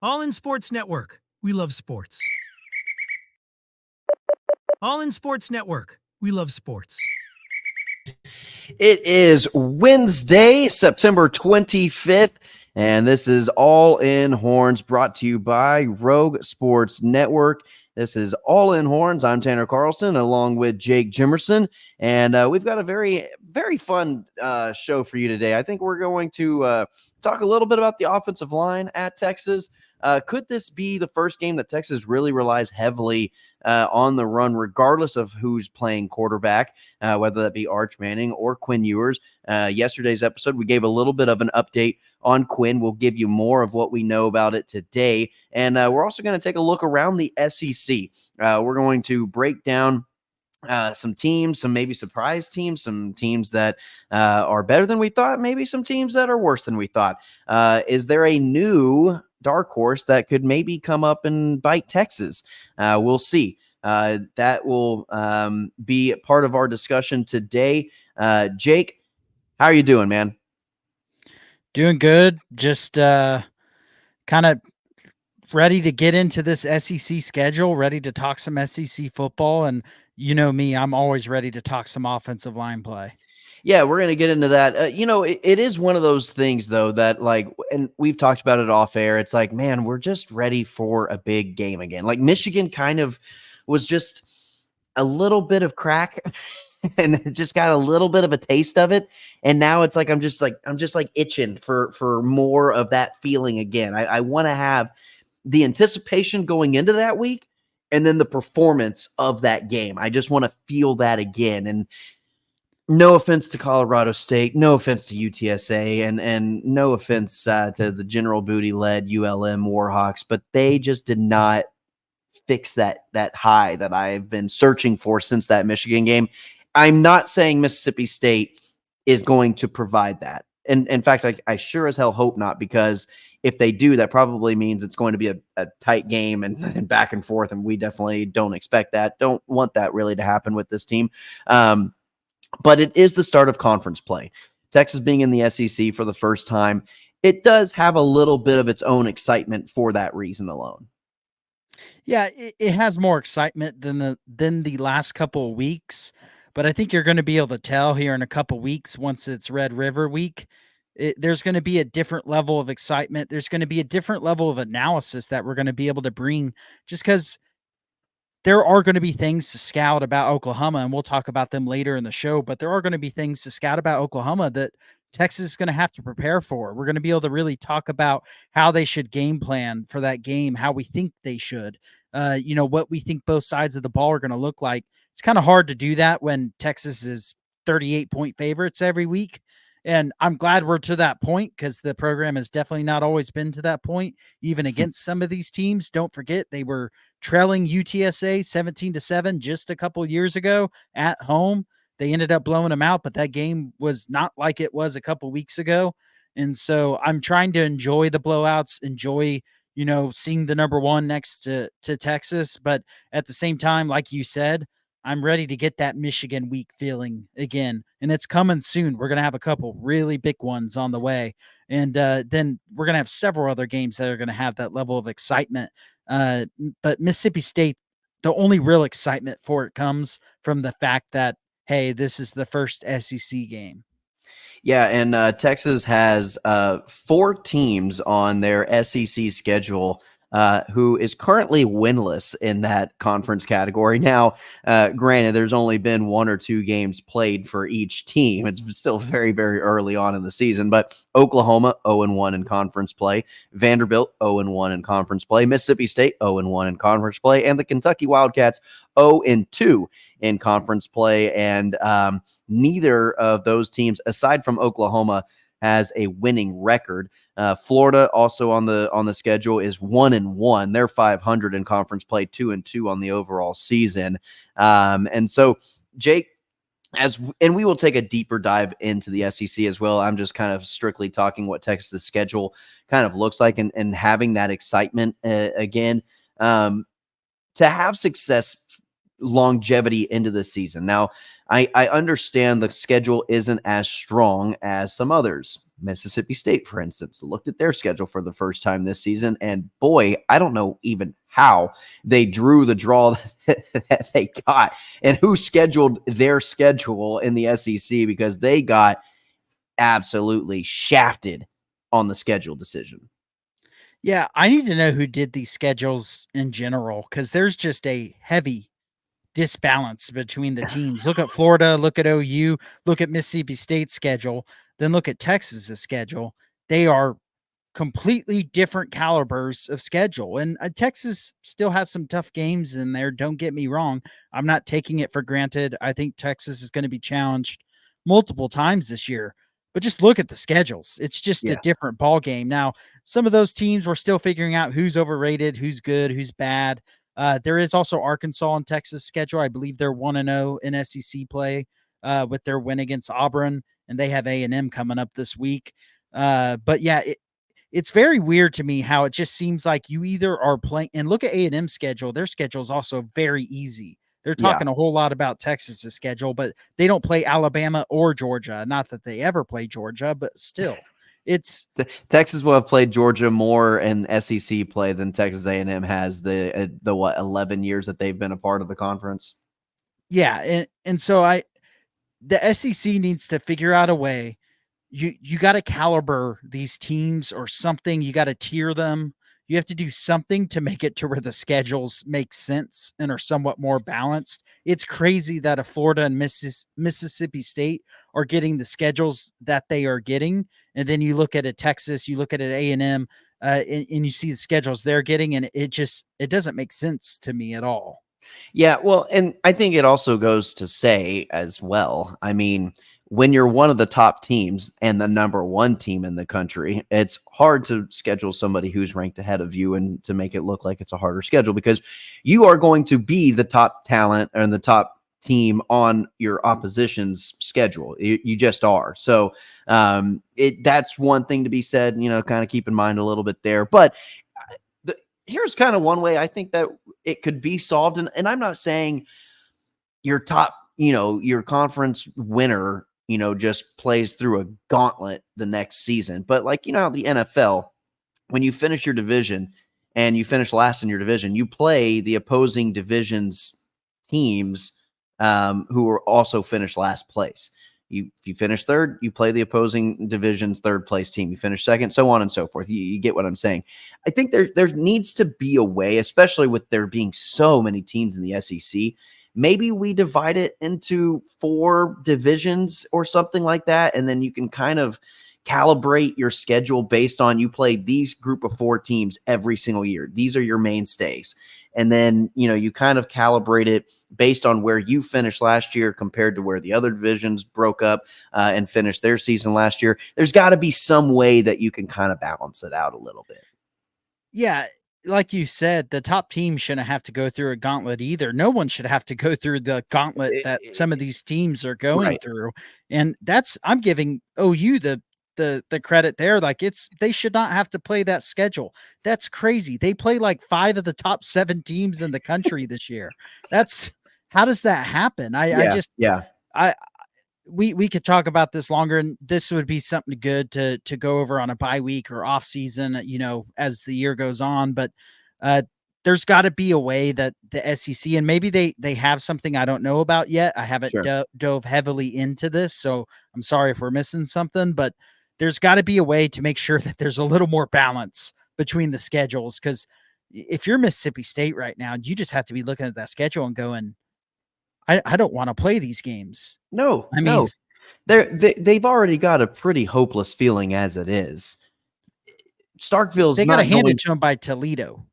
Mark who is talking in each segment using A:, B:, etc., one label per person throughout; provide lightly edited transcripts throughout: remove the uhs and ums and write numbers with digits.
A: All in Sports Network. We love sports. All in Sports Network. We love sports.
B: It is Wednesday, September 25th, and this is All In Horns brought to you by Rogue Sports Network. This is All In Horns. I'm Tanner Carlson along with Jake Jimerson, and we've got a very, very fun show for you today. I think we're going to talk a little bit about the offensive line at Texas. Could this be the first game that Texas really relies heavily on the run, regardless of who's playing quarterback, whether that be Arch Manning or Quinn Ewers? Yesterday's episode, we gave a little bit of an update on Quinn. We'll give you more of what we know about it today. And we're also going to take a look around the SEC. We're going to break down some teams, some maybe surprise teams, some teams that are better than we thought, maybe some teams that are worse than we thought. Is there a new dark horse that could maybe come up and bite Texas? We'll see. That will be part of our discussion today. Jake, how are you doing, man?
C: Doing good. Just kind of ready to get into this SEC schedule, ready to talk some SEC football. And you know me, I'm always ready to talk some offensive line play.
B: Yeah, we're going to get into that. It is one of those things, though, that and we've talked about it off air. It's like, man, we're just ready for a big game again. Like Michigan kind of was just a little bit of crack and just got a little bit of a taste of it. And now it's like, I'm just itching for more of that feeling again. I want to have the anticipation going into that week and then the performance of that game. I just want to feel that again. And no offense to Colorado State, no offense to UTSA, and no offense to the General Booty-led ULM Warhawks, but they just did not fix that high that I've been searching for since that Michigan game. I'm not saying Mississippi State is going to provide that. And in fact, I sure as hell hope not, because if they do, that probably means it's going to be a tight game and back and forth, and we definitely don't expect that. Don't want that really to happen with this team. But it is the start of conference play. Texas being in the SEC for the first time, it does have a little bit of its own excitement for that reason alone.
C: Yeah, it has more excitement than the last couple of weeks, but I think you're going to be able to tell here in a couple of weeks once it's Red River week. There's going to be a different level of excitement. There's going to be a different level of analysis that we're going to be able to bring, just because there are going to be things to scout about Oklahoma, and we'll talk about them later in the show, but there are going to be things to scout about Oklahoma that Texas is going to have to prepare for. We're going to be able to really talk about how they should game plan for that game, how we think they should, what we think both sides of the ball are going to look like. It's kind of hard to do that when Texas is 38-point favorites every week. And I'm glad we're to that point, because the program has definitely not always been to that point, even against some of these teams. Don't forget, they were trailing UTSA 17-7 just a couple years ago at home. They ended up blowing them out, but that game was not like it was a couple weeks ago. And so I'm trying to enjoy the blowouts, enjoy, seeing the number one next to Texas. But at the same time, like you said, I'm ready to get that Michigan week feeling again, and it's coming soon. We're going to have a couple really big ones on the way, and then we're going to have several other games that are going to have that level of excitement. But Mississippi State, the only real excitement for it comes from the fact that, hey, this is the first SEC game.
B: Yeah, and Texas has 4 teams on their SEC schedule who is currently winless in that conference category. Now, granted, there's only been 1 or 2 games played for each team. It's still very, very early on in the season, but Oklahoma 0-1 in conference play, Vanderbilt 0-1 in conference play, Mississippi State 0-1 in conference play, and the Kentucky Wildcats 0-2 in conference play. And neither of those teams, aside from Oklahoma, has a winning record. Florida also on the schedule is 1-1. They're 500 in conference play, 2-2 on the overall season. And so, Jake, and we will take a deeper dive into the SEC as well. I'm just kind of strictly talking what Texas' schedule kind of looks like, and having that excitement again to have success, longevity into the season. Now, I understand the schedule isn't as strong as some others. Mississippi State, for instance, looked at their schedule for the first time this season, and boy, I don't know even how they drew the draw that they got and who scheduled their schedule in the SEC, because they got absolutely shafted on the schedule decision.
C: Yeah, I need to know who did these schedules in general, because there's just a heavy disbalance between the teams. Look at Florida, look at OU, look at Mississippi State's schedule, then look at Texas's schedule. They are completely different calibers of schedule. And Texas still has some tough games in there. Don't get me wrong. I'm not taking it for granted. I think Texas is going to be challenged multiple times this year. But just look at the schedules. It's just a different ball game. Now, some of those teams we're still figuring out who's overrated, who's good, who's bad. There is also Arkansas and Texas schedule. I believe they're 1-0 in SEC play with their win against Auburn, and they have A&M coming up this week. But yeah, it's very weird to me how it just seems like you either are playing, and look at A&M schedule. Their schedule is also very easy. They're talking a whole lot about Texas's schedule, but they don't play Alabama or Georgia. Not that they ever play Georgia, but still, it's
B: Texas will have played Georgia more in SEC play than Texas A&M has the 11 years that they've been a part of the conference.
C: Yeah, and so the SEC needs to figure out a way. You got to caliber these teams or something. You got to tier them. You have to do something to make it to where the schedules make sense and are somewhat more balanced. It's crazy that a Florida and Mississippi State are getting the schedules that they are getting. And then you look at a Texas, you look at an A&M, and you see the schedules they're getting, and it doesn't make sense to me at all.
B: Yeah, well, and I think it also goes to say as well, I mean, when you're one of the top teams and the number one team in the country, it's hard to schedule somebody who's ranked ahead of you and to make it look like it's a harder schedule, because you are going to be the top talent and the top team on your opposition's schedule. You just are. So that's one thing to be said, kind of keep in mind a little bit there. But here's kind of one way I think that it could be solved. And I'm not saying your top, your conference winner, just plays through a gauntlet the next season. But like, the NFL, when you finish your division and you finish last in your division, you play the opposing division's teams who are also finished last place. If you finish third, you play the opposing division's third place team. You finish second, so on and so forth. You get what I'm saying. I think there needs to be a way, especially with there being so many teams in the SEC. Maybe we divide it into 4 divisions or something like that, and then you can kind of calibrate your schedule based on you play these group of 4 teams every single year. These are your mainstays. And then, you kind of calibrate it based on where you finished last year compared to where the other divisions broke up and finished their season last year. There's got to be some way that you can kind of balance it out a little bit.
C: Yeah. Like you said, the top team shouldn't have to go through a gauntlet either. No one should have to go through the gauntlet that some of these teams are going through. And I'm giving OU the credit there. Like they should not have to play that schedule. That's crazy. They play like 5 of the top 7 teams in the country this year. How does that happen? We could talk about this longer, and this would be something good to go over on a bye week or off season, as the year goes on. But there's got to be a way that the SEC, and maybe they have something I don't know about yet. I haven't dove heavily into this, so I'm sorry if we're missing something, but there's got to be a way to make sure that there's a little more balance between the schedules. Because if you're Mississippi State right now, you just have to be looking at that schedule and going, I don't want to play these games.
B: No, they've already got a pretty hopeless feeling as it is. Starkville's
C: they got to hand it to them by Toledo.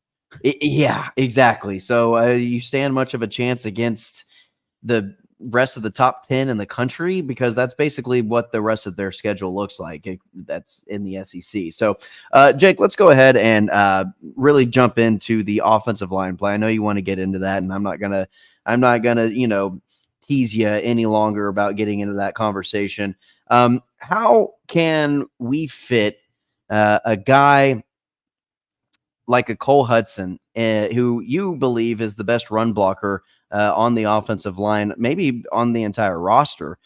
B: Yeah, exactly. So you stand much of a chance against the rest of the top 10 in the country, because that's basically what the rest of their schedule looks like. That's in the SEC. So, Jake, let's go ahead and really jump into the offensive line play. I know you want to get into that, and I'm not gonna, tease you any longer about getting into that conversation. How can we fit a guy like a Cole Hudson, who you believe is the best run blocker on the offensive line, maybe on the entire roster?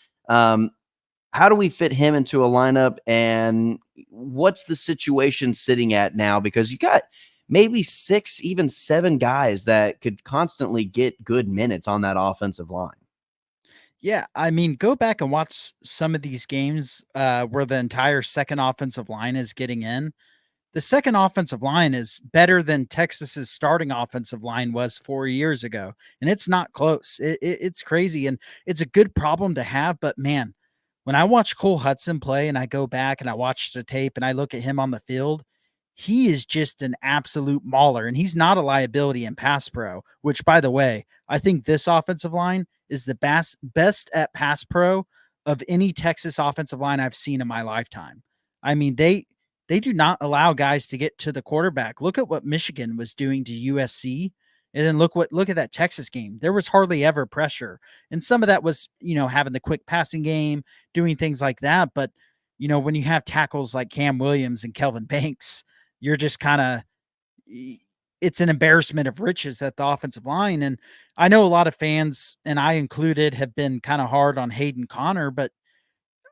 B: how do we fit him into a lineup, and what's the situation sitting at now? Because you got maybe 6, even 7 guys that could constantly get good minutes on that offensive line.
C: Yeah, I mean, go back and watch some of these games where the entire second offensive line is getting in. The second offensive line is better than Texas's starting offensive line was 4 years ago, and it's not close. It's crazy, and it's a good problem to have. But man, when I watch Cole Hudson play, and I go back and I watch the tape, and I look at him on the field, he is just an absolute mauler, and he's not a liability in pass pro. Which, by the way, I think this offensive line is the best at pass pro of any Texas offensive line I've seen in my lifetime. I mean, they do not allow guys to get to the quarterback. Look at what Michigan was doing to USC. And then look at that Texas game. There was hardly ever pressure. And some of that was, having the quick passing game, doing things like that. But, when you have tackles like Cam Williams and Kelvin Banks, you're just kind of, it's an embarrassment of riches at the offensive line. And I know a lot of fans, and I included, have been kind of hard on Hayden Connor, but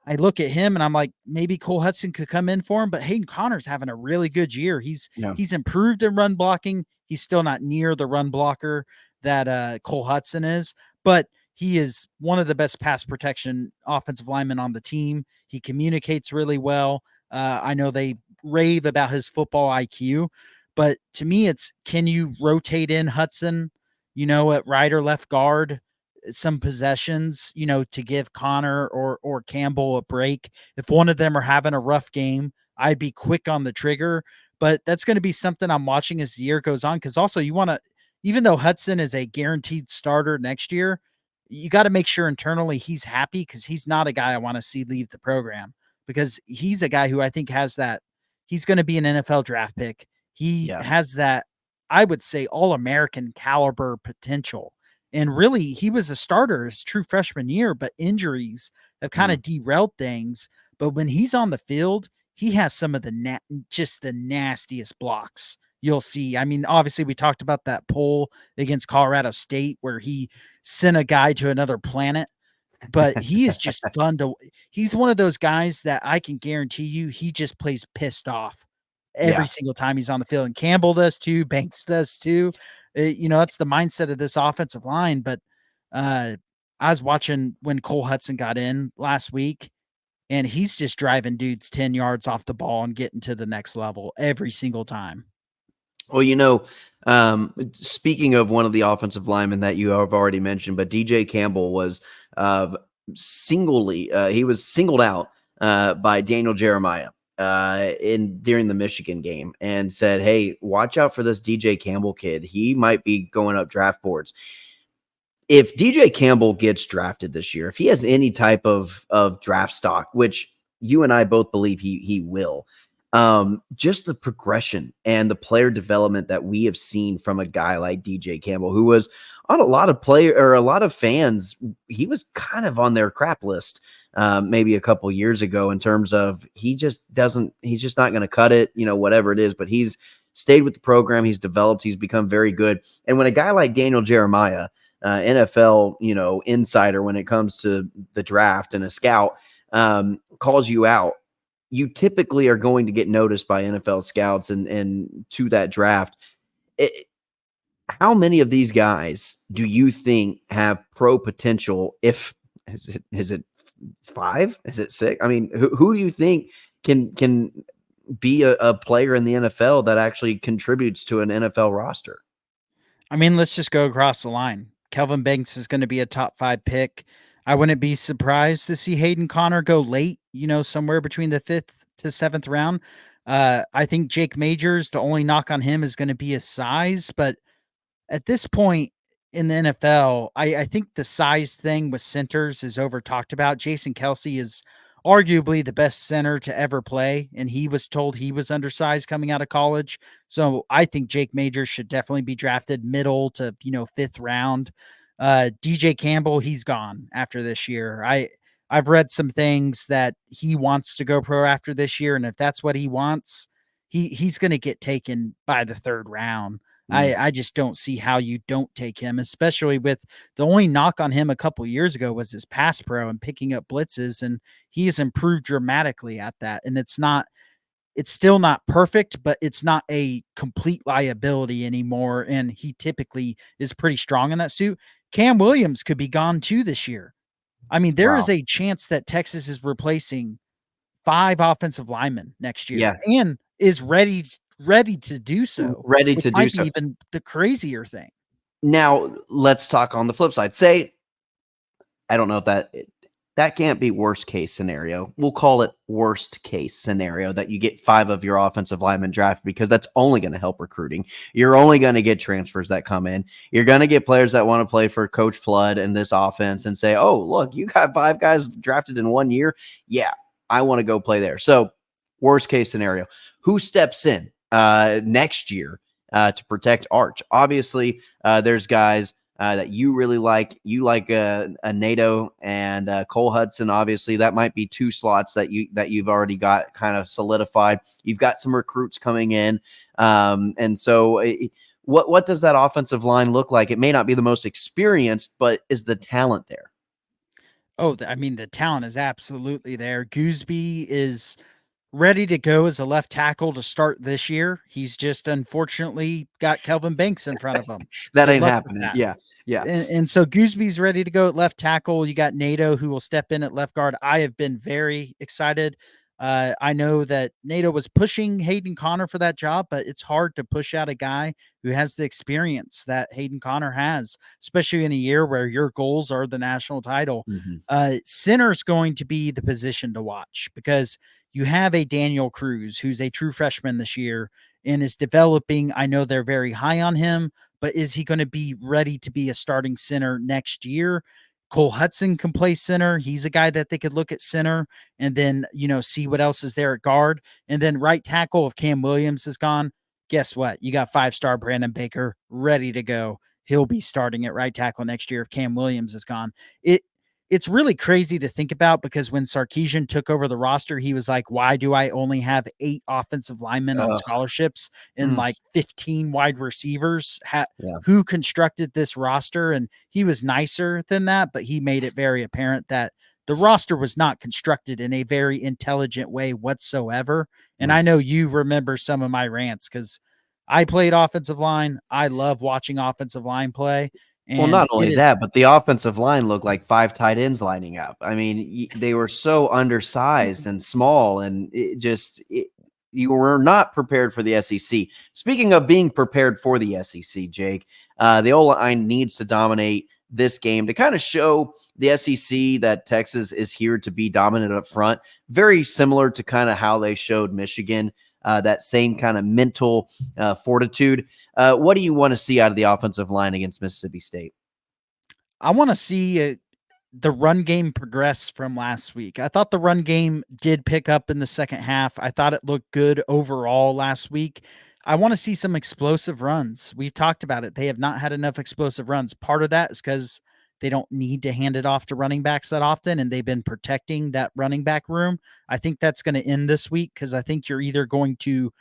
C: I look at him and I'm like, maybe Cole Hudson could come in for him, but Hayden Connor's having a really good year.
B: Yeah.
C: He's improved in run blocking. He's still not near the run blocker that Cole Hudson is, but he is one of the best pass protection offensive linemen on the team. He communicates really well. I know they rave about his football IQ, but to me, it's, can you rotate in Hudson, at right or left guard, some possessions, to give Connor or Campbell a break. If one of them are having a rough game, I'd be quick on the trigger. But that's going to be something I'm watching as the year goes on. Because also, you want to, even though Hudson is a guaranteed starter next year, you got to make sure internally he's happy, because he's not a guy I want to see leave the program, because he's a guy who I think has that. He's going to be an NFL draft pick. He
B: Yeah.
C: has that, I would say, all-American caliber potential. And really, he was a starter his true freshman year, but injuries have kind of derailed things. But when he's on the field, he has some of the just the nastiest blocks you'll see. I mean, obviously, we talked about that pull against Colorado State where he sent a guy to another planet. But he is just fun to. He's one of those guys that I can guarantee you he just plays pissed off every single time he's on the field. And Campbell does too. Banks does too. That's the mindset of this offensive line. But I was watching when Cole Hudson got in last week, and he's just driving dudes 10 yards off the ball and getting to the next level every single time.
B: Well, speaking of one of the offensive linemen that you have already mentioned, but DJ Campbell was he was singled out by Daniel Jeremiah during the Michigan game, and said, "Hey, watch out for this DJ Campbell kid. He might be going up draft boards." If DJ Campbell gets drafted this year, if he has any type of draft stock, which you and I both believe he will, just the progression and the player development that we have seen from a guy like DJ Campbell, who was on a lot of fans, he was kind of on their crap list maybe a couple years ago, in terms of he's just not going to cut it, whatever it is. But he's stayed with the program, he's developed, he's become very good. And when a guy like Daniel Jeremiah, NFL, insider when it comes to the draft, and a scout, calls you out, you typically are going to get noticed by NFL scouts and to that draft. How many of these guys do you think have pro potential? Is it 5? Is it 6? I mean, who do you think can be a player in the NFL that actually contributes to an NFL roster?
C: I mean, let's just go across the line. Kelvin Banks is going to be a top 5 pick. I wouldn't be surprised to see Hayden Connor go late, somewhere between the 5th to 7th round. I think Jake Majors, the only knock on him is going to be his size. But at this point in the NFL, I think the size thing with centers is over talked about. Jason Kelsey is arguably the best center to ever play, and he was told he was undersized coming out of college. So I think Jake Majors should definitely be drafted middle to 5th round. DJ Campbell, he's gone after this year. I've read some things that he wants to go pro after this year, and if that's what he wants, he's going to get taken by the 3rd round.
B: Mm.
C: I just don't see how you don't take him, especially with the only knock on him a couple years ago was his pass pro and picking up blitzes, and he has improved dramatically at that. And it's still not perfect, but it's not a complete liability anymore. And he typically is pretty strong in that suit. Cam Williams could be gone too this year. I mean, there is
B: Wow.
C: a chance that Texas is replacing 5 offensive linemen next year
B: Yeah.
C: and is ready to do so,
B: Ready
C: which
B: to do
C: might be
B: so.
C: even the crazier thing.
B: Now, let's talk on the flip side. Say, I don't know if that can't be worst case scenario. We'll call it worst case scenario that you get 5 of your offensive linemen drafted because that's only going to help recruiting. You're only going to get transfers that come in. You're going to get players that want to play for Coach Flood and this offense and say, oh, look, you got 5 guys drafted in 1 year. Yeah, I want to go play there. So worst case scenario, who steps in next year to protect Arch? Obviously, there's guys that you really like. You like a NATO and Cole Hudson. Obviously, that might be 2 slots that you've already got kind of solidified. You've got some recruits coming in, and so what does that offensive line look like? It may not be the most experienced, but is the talent there?
C: Oh, I mean, the talent is absolutely there. Gooseby is ready to go as a left tackle to start this year. He's just unfortunately got Kelvin Banks in front of him.
B: That
C: Good
B: ain't
C: luck with
B: happening.
C: that.
B: Yeah, yeah.
C: And so Gooseby's ready to go at left tackle. You got NATO who will step in at left guard. I have been very excited. I know that NATO was pushing Hayden Connor for that job, but it's hard to push out a guy who has the experience that Hayden Connor has, especially in a year where your goals are the national title.
B: Mhm.
C: Center's going to be the position to watch because you have a Daniel Cruz who's a true freshman this year and is developing. I know they're very high on him, but is he going to be ready to be a starting center next year? Cole Hudson can play center. He's a guy that they could look at center and then, see what else is there at guard. And then right tackle, if Cam Williams is gone, guess what? You got 5-star Brandon Baker ready to go. He'll be starting at right tackle next year if Cam Williams is gone. It's really crazy to think about because when Sarkisian took over the roster, he was like, why do I only have 8 offensive linemen on
B: Ugh.
C: scholarships and
B: Mm.
C: like 15 wide receivers?
B: Yeah.
C: Who constructed this roster? And he was nicer than that, but he made it very apparent that the roster was not constructed in a very intelligent way whatsoever. And
B: Mm.
C: I know you remember some of my rants because I played offensive line. I love watching offensive line play.
B: Well,
C: And
B: not only that, but the offensive line looked like 5 tight ends lining up. I mean, they were so undersized and small, and you were not prepared for the SEC. Speaking of being prepared for the SEC, Jake, the O-line needs to dominate this game to kind of show the SEC that Texas is here to be dominant up front. Very similar to kind of how they showed Michigan. That same kind of mental fortitude. What do you want to see out of the offensive line against Mississippi State?
C: I want to see the run game progress from last week. I thought the run game did pick up in the second half. I thought it looked good overall last week. I want to see some explosive runs. We've talked about it. They have not had enough explosive runs. Part of that is because they don't need to hand it off to running backs that often, and they've been protecting that running back room. I think that's going to end this week because I think you're either going to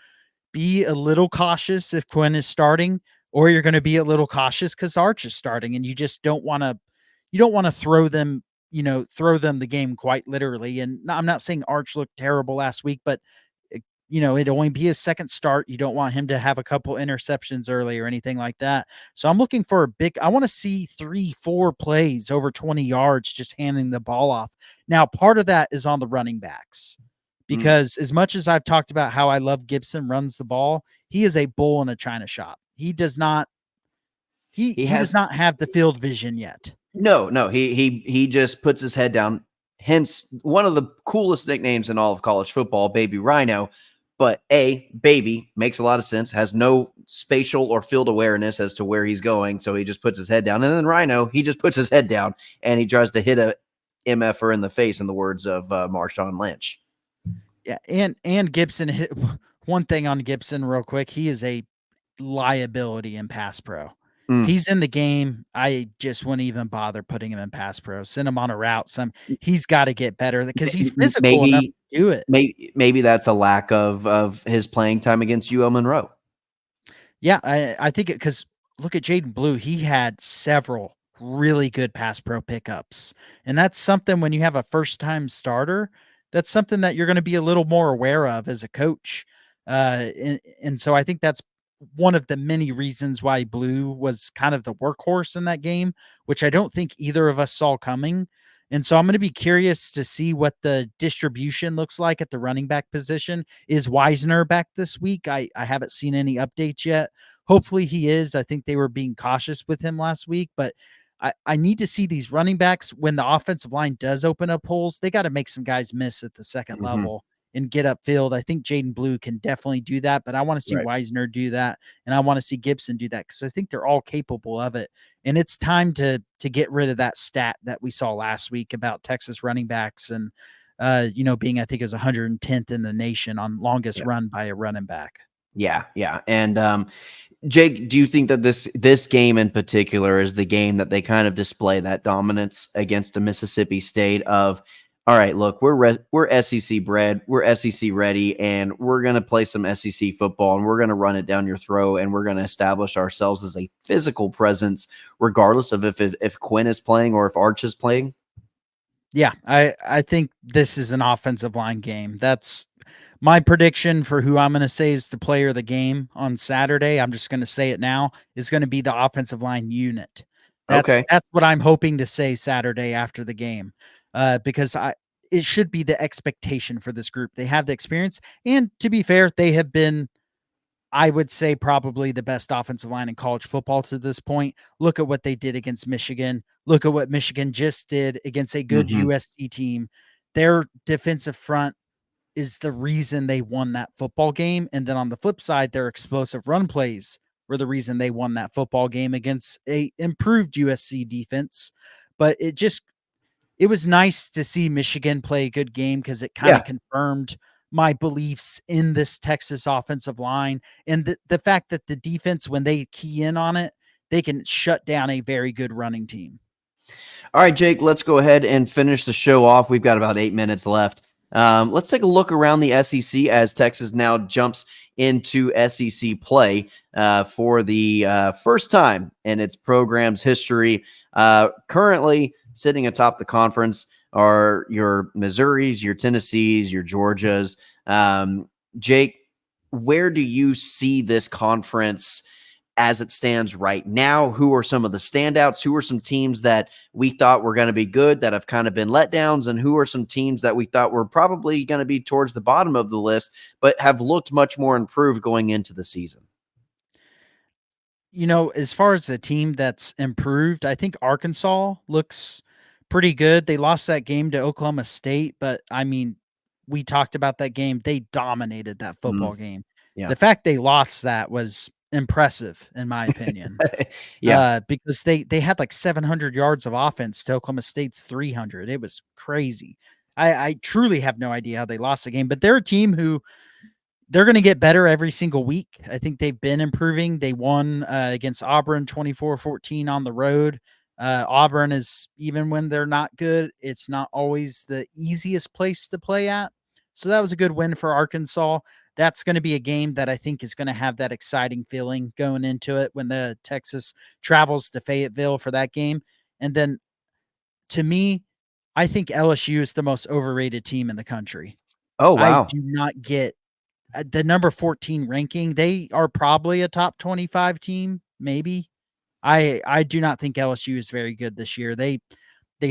C: be a little cautious if Quinn is starting, or you're going to be a little cautious because Arch is starting, and you just don't want to throw them, throw them the game quite literally. And I'm not saying Arch looked terrible last week, but it'd only be his second start. You don't want him to have a couple interceptions early or anything like that. So I'm looking for I want to see 3-4 plays over 20 yards, just handing the ball off. Now, part of that is on the running backs. Because as much as I've talked about how I love Gibson runs the ball, he is a bull in a china shop. He does not does not have the field vision yet.
B: No, he just puts his head down. Hence, one of the coolest nicknames in all of college football, Baby Rhino. But Baby makes a lot of sense, has no spatial or field awareness as to where he's going, so he just puts his head down. And then Rhino, he just puts his head down and he tries to hit a MFer in the face, in the words of Marshawn Lynch.
C: Yeah, and Gibson hit one thing on Gibson real quick. He is a liability in pass pro. If he's in the game, I just wouldn't even bother putting him in pass pro. Send him on a route. He's got to get better because he's physical enough to do it.
B: Maybe that's a lack of his playing time against UL Monroe.
C: Yeah, I think because look at Jaden Blue. He had several really good pass pro pickups. And that's something when you have a first time starter, that's something that you're going to be a little more aware of as a coach. And so I think that's one of the many reasons why Blue was kind of the workhorse in that game, which I don't think either of us saw coming. And so I'm going to be curious to see what the distribution looks like at the running back position. Is Wisner back this week? I haven't seen any updates yet. Hopefully he is. I think they were being cautious with him last week, but I need to see these running backs when the offensive line does open up holes. They got to make some guys miss at the second
B: Mhm.
C: level and get upfield. I think Jaden Blue can definitely do that, but I want to see
B: Right.
C: Wisner do that, and I want to see Gibson do that because I think they're all capable of it. And it's time to get rid of that stat that we saw last week about Texas running backs and being I think it was 110th in the nation on longest
B: Yeah.
C: run by a running back.
B: Yeah, yeah. And Jake, do you think that this game in particular is the game that they kind of display that dominance against a Mississippi State of, all right, look, we're SEC bred, we're SEC ready, and we're going to play some SEC football, and we're going to run it down your throat, and we're going to establish ourselves as a physical presence, regardless of if Quinn is playing or if Arch is playing?
C: Yeah, I think this is an offensive line game. That's my prediction for who I'm going to say is the player of the game on Saturday. I'm just going to say it now, is going to be the offensive line unit. That's
B: Okay.
C: that's what I'm hoping to say Saturday after the game. Because it should be the expectation for this group. They have the experience, and to be fair, they have been, I would say, probably the best offensive line in college football to this point. Look at what they did against Michigan. Look at what Michigan just did against a good
B: Hmm.
C: USC team. Their defensive front is the reason they won that football game. And then on the flip side, their explosive run plays were the reason they won that football game against a improved USC defense. But it was nice to see Michigan play a good game because it kind
B: Yeah.
C: of confirmed my beliefs in this Texas offensive line and the fact that the defense, when they key in on it, they can shut down a very good running team.
B: All right, Jake, let's go ahead and finish the show off. We've got about 8 minutes left. Let's take a look around the SEC as Texas now jumps into SEC play for the first time in its program's history. Currently sitting atop the conference are your Missouris, your Tennessees, your Georgias. Jake, where do you see this conference as it stands right now? Who are some of the standouts? Who are some teams that we thought were going to be good that have kind of been letdowns? And who are some teams that we thought were probably going to be towards the bottom of the list, but have looked much more improved going into the season?
C: As far as the team that's improved, I think Arkansas looks pretty good. They lost that game to Oklahoma State, but I mean, we talked about that game. They dominated that
B: Mm,
C: football game.
B: yeah.
C: The fact they lost that was impressive, in my opinion.
B: Yeah.
C: Because they had like 700 yards of offense to Oklahoma State's 300. It was crazy. I truly have no idea how they lost the game, but they're a team who they're going to get better every single week. I think they've been improving. They won against Auburn 24-14 on the road. Auburn is, even when they're not good, it's not always the easiest place to play at. So that was a good win for Arkansas. That's going to be a game that I think is going to have that exciting feeling going into it when the Texas travels to Fayetteville for that game. And then to me, I think LSU is the most overrated team in the country.
B: Oh,
C: I
B: wow.
C: do not get the number 14 ranking. They are probably a top 25 team, maybe. I do not think LSU is very good this year. They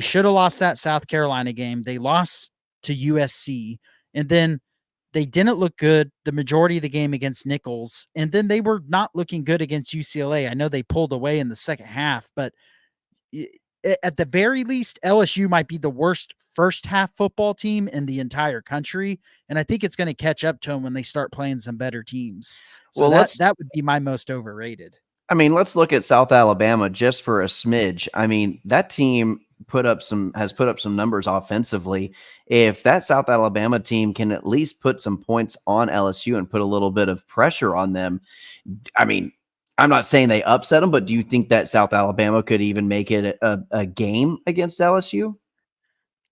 C: should have lost that South Carolina game. They lost to USC, and then they didn't look good the majority of the game against Nichols, and then they were not looking good against UCLA. I know they pulled away in the second half, but at the very least, LSU might be the worst first half football team in the entire country, and I think it's going to catch up to them when they start playing some better teams. So
B: Well,
C: that would be my most overrated.
B: let's look at South Alabama just for a smidge. I mean, that team has put up some numbers offensively. If that South Alabama team can at least put some points on LSU and put a little bit of pressure on them, I mean, I'm not saying they upset them, but do you think that South Alabama could even make it a game against LSU?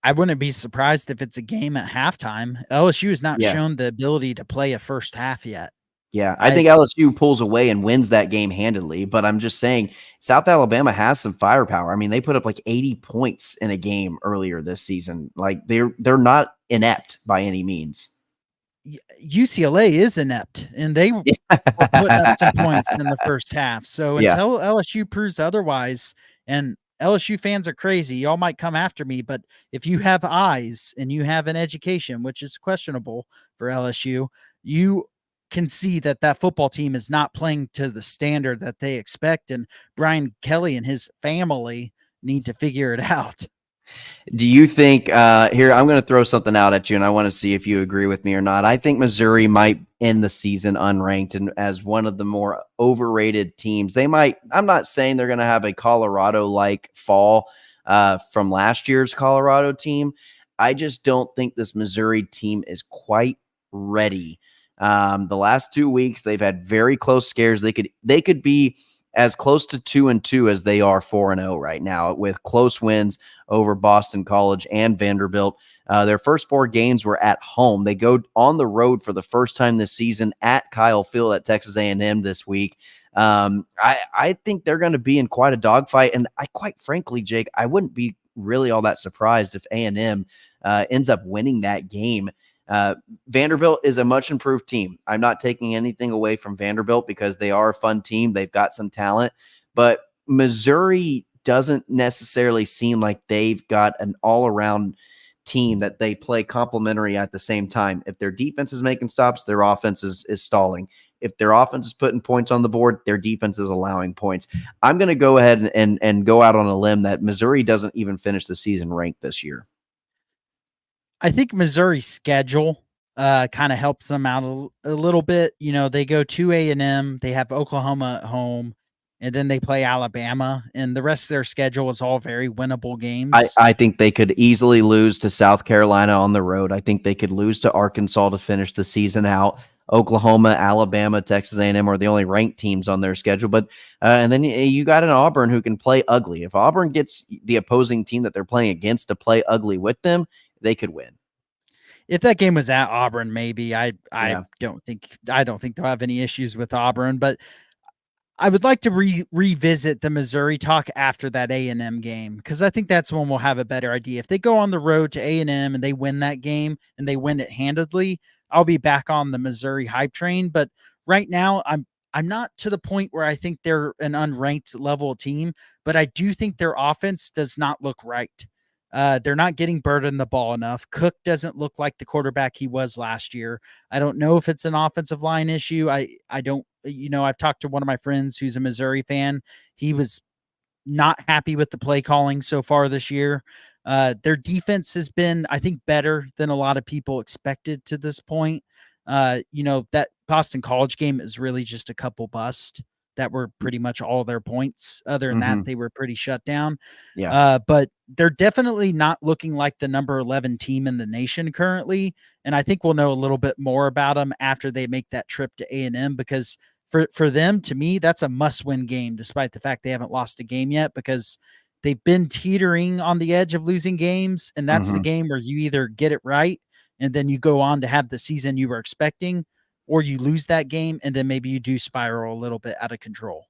C: I wouldn't be surprised if it's a game at halftime. LSU has not
B: Yeah.
C: shown the ability to play a first half yet.
B: Yeah, I think LSU pulls away and wins that game handily, but I'm just saying South Alabama has some firepower. I mean, they put up like 80 points in a game earlier this season. Like they're not inept by any means.
C: UCLA is inept, and they were putting up some points in the first half. So
B: Yeah.
C: until LSU proves otherwise, and LSU fans are crazy, y'all might come after me, but if you have eyes and you have an education, which is questionable for LSU, you can see that that football team is not playing to the standard that they expect, and Brian Kelly and his family need to figure it out.
B: Do you think here I'm going to throw something out at you, and I want to see if you agree with me or not. I think Missouri might end the season unranked and as one of the more overrated teams. They might. I'm not saying they're going to have a Colorado-like fall from last year's Colorado team. I just don't think this Missouri team is quite ready. The last 2 weeks, they've had very close scares. They could be as close to 2-2 as they are 4-0 right now, with close wins over Boston College and Vanderbilt. Their first 4 games were at home. They go on the road for the first time this season at Kyle Field at Texas A&M this week. I think they're going to be in quite a dogfight, and I quite frankly, Jake, I wouldn't be really all that surprised if A&M ends up winning that game. Vanderbilt is a much improved team. I'm not taking anything away from Vanderbilt because they are a fun team. They've got some talent, but Missouri doesn't necessarily seem like they've got an all-around team that they play complementary at the same time. If their defense is making stops, their offense is stalling. If their offense is putting points on the board, their defense is allowing points. I'm going to go ahead and go out on a limb that Missouri doesn't even finish the season ranked this year.
C: I think Missouri's schedule kind of helps them out a little bit. You know, they go to A&M, they have Oklahoma at home, and then they play Alabama, and the rest of their schedule is all very winnable games.
B: I think they could easily lose to South Carolina on the road. I think they could lose to Arkansas to finish the season out. Oklahoma, Alabama, Texas A&M are the only ranked teams on their schedule. But and then you got an Auburn who can play ugly. If Auburn gets the opposing team that they're playing against to play ugly with them, they could win.
C: If that game was at Auburn, maybe I
B: Yeah.
C: don't think they'll have any issues with Auburn, but I would like to revisit the Missouri talk after that A&M game, because I think that's when we'll have a better idea. If they go on the road to A&M and they win that game and they win it handedly, I'll be back on the Missouri hype train. But right now, I'm not to the point where I think they're an unranked level team, but I do think their offense does not look right. They're not getting burdened the ball enough. Cook doesn't look like the quarterback he was last year. I don't know if it's an offensive line issue. I don't, I've talked to one of my friends who's a Missouri fan. He was not happy with the play calling so far this year. Their defense has been, I think, better than a lot of people expected to this point. That Boston College game is really just a couple busts that were pretty much all their points. Other than that, they were pretty shut down.
B: Yeah.
C: But they're definitely not looking like the number 11 team in the nation currently. And I think we'll know a little bit more about them after they make that trip to A&M, because for them, to me, that's a must-win game, despite the fact they haven't lost a game yet, because they've been teetering on the edge of losing games. And that's the game where you either get it right and then you go on to have the season you were expecting, or you lose that game and then maybe you do spiral a little bit out of control.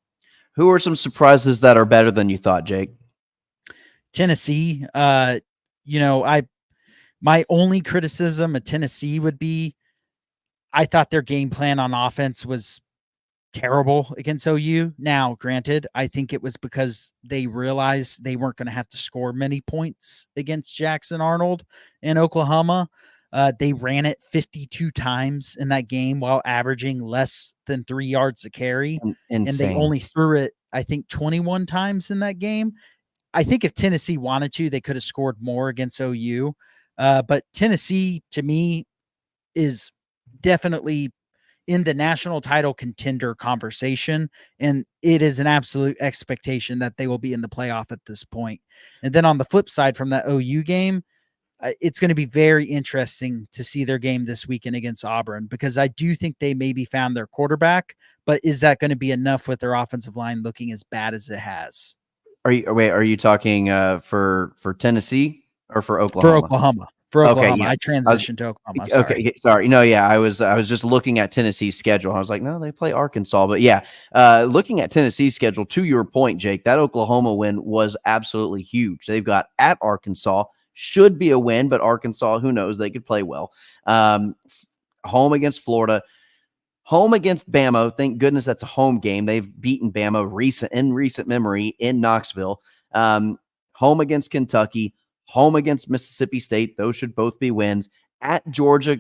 B: Who are some surprises that are better than you thought, Jake?
C: Tennessee, my only criticism of Tennessee would be I thought their game plan on offense was terrible against OU. Now, granted, I think it was because they realized they weren't going to have to score many points against Jackson Arnold in Oklahoma. They ran it 52 times in that game while averaging less than 3 yards a carry.
B: Insane.
C: And they only threw it, I think, 21 times in that game. I think if Tennessee wanted to, they could have scored more against OU. But Tennessee, to me, is definitely in the national title contender conversation, and it is an absolute expectation that they will be in the playoff at this point. And then on the flip side from that OU game, it's going to be very interesting to see their game this weekend against Auburn, because I do think they maybe found their quarterback, but is that going to be enough with their offensive line looking as bad as it has?
B: Are you talking for Tennessee or for Oklahoma?
C: For Oklahoma. for
B: Okay,
C: Oklahoma.
B: yeah.
C: I transitioned to Oklahoma. Sorry.
B: Okay, sorry. No, yeah, I was just looking at Tennessee's schedule. I was like, no, they play Arkansas, but yeah, looking at Tennessee's schedule. To your point, Jake, that Oklahoma win was absolutely huge. They've got at Arkansas, should be a win, but Arkansas, who knows? They could play well. Home against Florida, home against Bama. Thank goodness that's a home game. They've beaten Bama in recent memory in Knoxville. Home against Kentucky, home against Mississippi State. Those should both be wins. At Georgia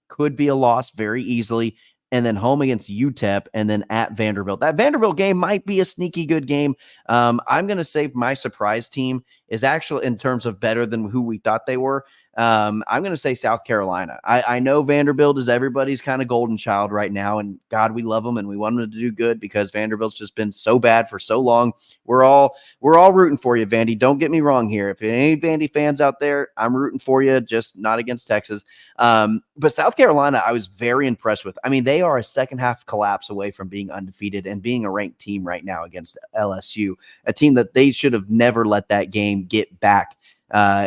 B: could be a loss very easily. And then home against UTEP, and then at Vanderbilt. That Vanderbilt game might be a sneaky good game. I'm going to say my surprise team is actually, in terms of better than who we thought they were, I'm going to say South Carolina. I know Vanderbilt is everybody's kind of golden child right now, and God, we love them and we want them to do good because Vanderbilt's just been so bad for so long. We're all rooting for you, Vandy. Don't get me wrong here. If any Vandy fans out there, I'm rooting for you, just not against Texas. But South Carolina, I was very impressed with. I mean, they are a second half collapse away from being undefeated and being a ranked team right now against LSU, a team that they should have never let that game get back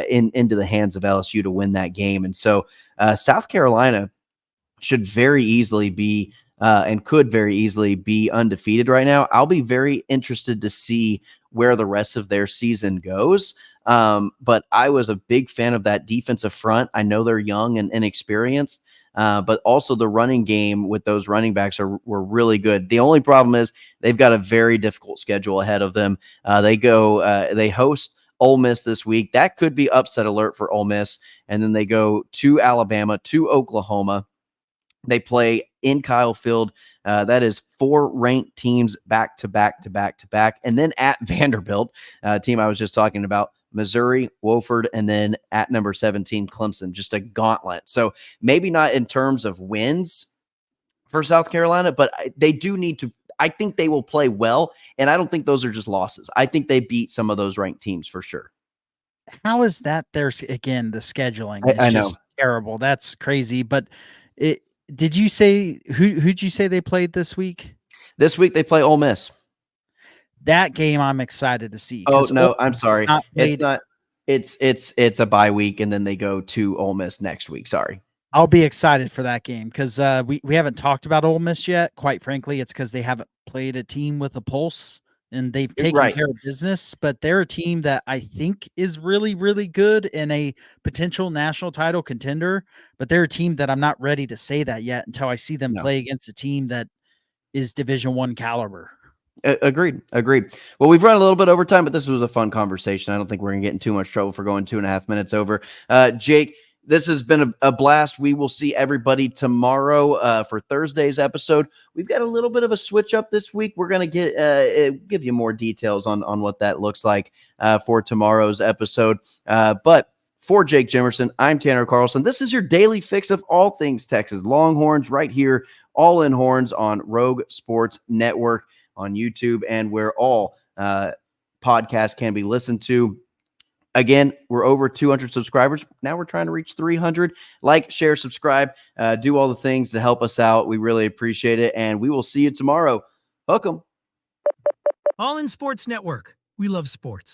B: into the hands of LSU to win that game. And so South Carolina should very easily be and could very easily be undefeated right now. I'll be very interested to see where the rest of their season goes. But I was a big fan of that defensive front. I know they're young and inexperienced, but also the running game with those running backs were really good. The only problem is they've got a very difficult schedule ahead of them. They host Ole Miss this week. That could be upset alert for Ole Miss. And then they go to Alabama, to Oklahoma. They play in Kyle Field. That is 4 ranked teams back to back to back to back. And then at Vanderbilt, team I was just talking about, Missouri, Wofford, and then at number 17, Clemson, just a gauntlet. So maybe not in terms of wins for South Carolina, but they do need to. I think they will play well, and I don't think those are just losses. I think they beat some of those ranked teams for sure.
C: How is that? There's again, the scheduling is
B: I know.
C: just terrible. That's crazy. But did you say who'd you say they played this week?
B: This week they play Ole Miss.
C: That game I'm excited to see.
B: Oh,
C: 'Cause
B: no,
C: Ole
B: I'm
C: Miss
B: sorry.
C: not
B: It's
C: played-
B: not. It's a bye week, and then they go to Ole Miss next week. Sorry.
C: I'll be excited for that game because we haven't talked about Ole Miss yet. Quite frankly, it's because they haven't played a team with a pulse and they've taken
B: Right.
C: care of business. But they're a team that I think is really, really good and a potential national title contender. But they're a team that I'm not ready to say that yet until I see them
B: No.
C: play against a team that is Division I caliber.
B: Agreed. Well, we've run a little bit over time, but this was a fun conversation. I don't think we're going to get in too much trouble for going 2.5 minutes over. Jake, this has been a blast. We will see everybody tomorrow for Thursday's episode. We've got a little bit of a switch up this week. We're going to give you more details on what that looks like for tomorrow's episode. But for Jake Jimerson, I'm Tanner Carlson. This is your daily fix of all things Texas Longhorns right here, All In Horns on Rogue Sports Network on YouTube and where all podcasts can be listened to. Again, we're over 200 subscribers. Now we're trying to reach 300. Like, share, subscribe, do all the things to help us out. We really appreciate it. And we will see you tomorrow. Hook 'em.
A: All in Sports Network. We love sports.